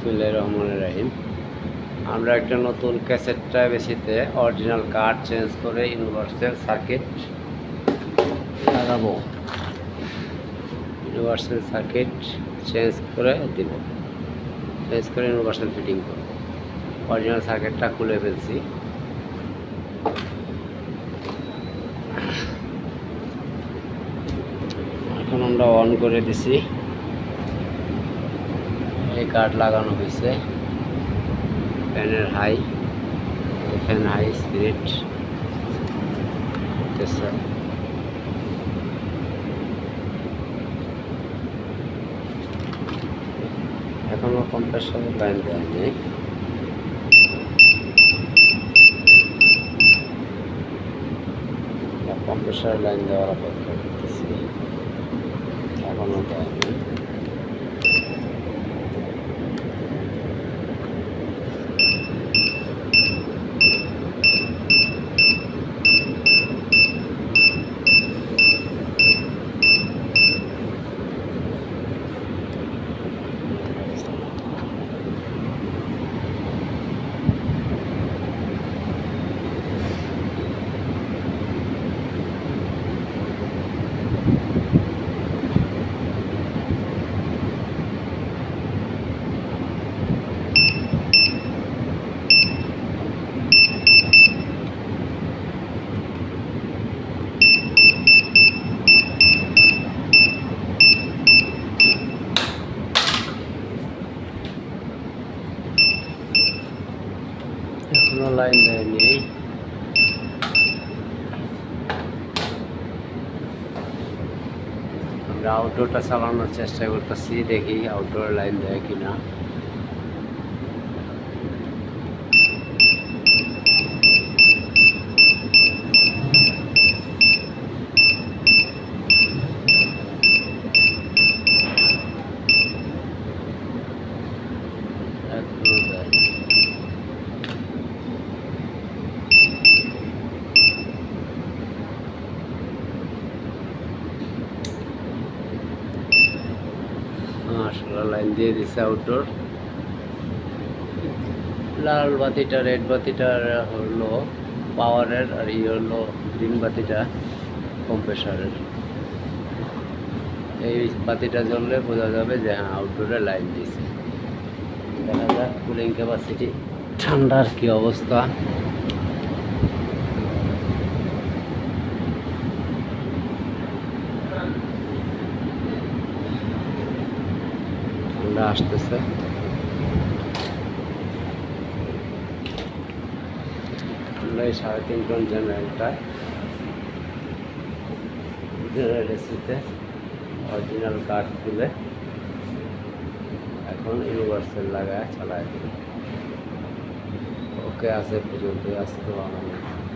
বিসমিল্লাহির রহমানির রহিম। আমরা একটা নতুন ক্যাসেট বেশিতে অরিজিনাল কার্ড চেঞ্জ করে ইউনিভার্সাল সার্কিট লাগাবো। ইউনিভার্সাল সার্কিট চেঞ্জ করে দিব, চেঞ্জ করে ইউনিভার্সাল ফিটিং করব। অরিজিনাল সার্কিটটা খুলে ফেলছি। এখন আমরা অন করে দিছি। এই কার্ড লাগানো হয়েছে। ফ্যানের ফ্যান হাই স্পিরিট এখনো কম্প্রেসরের লাইন দেওয়া নেই। কম্প্রেসরের লাইন দেওয়ার অপেক্ষা করতেছি, এখনো দেওয়া নেই। এখনো লাইন দেয়নি। আমরা আউটডোরটা চালানোর চেষ্টা করতেছি, দেখি আউটডোর লাইন দেয় কিনা। লাইন দিয়ে দিচ্ছে আউটডোর। লাল বাতিটা, রেড বাতিটা হলো পাওয়ারের, আর হলো গ্রিন বাতিটা কম্প্রেসারের। এই বাতিটা জ্বললে বোঝা যাবে যে হ্যাঁ আউটডোরে লাইন দিয়েছে। দেখা যাক কুলিং ক্যাপাসিটি, ঠান্ডার কি অবস্থা। আসতেছে। আমরা এই 3.5 টন জেনারেল এসিতে অরিজিনাল কাঠ খুলে এখন ইউনিভার্সাল লাগায় চালায়। ওকে, আছে পর্যন্ত আজকে বানানো।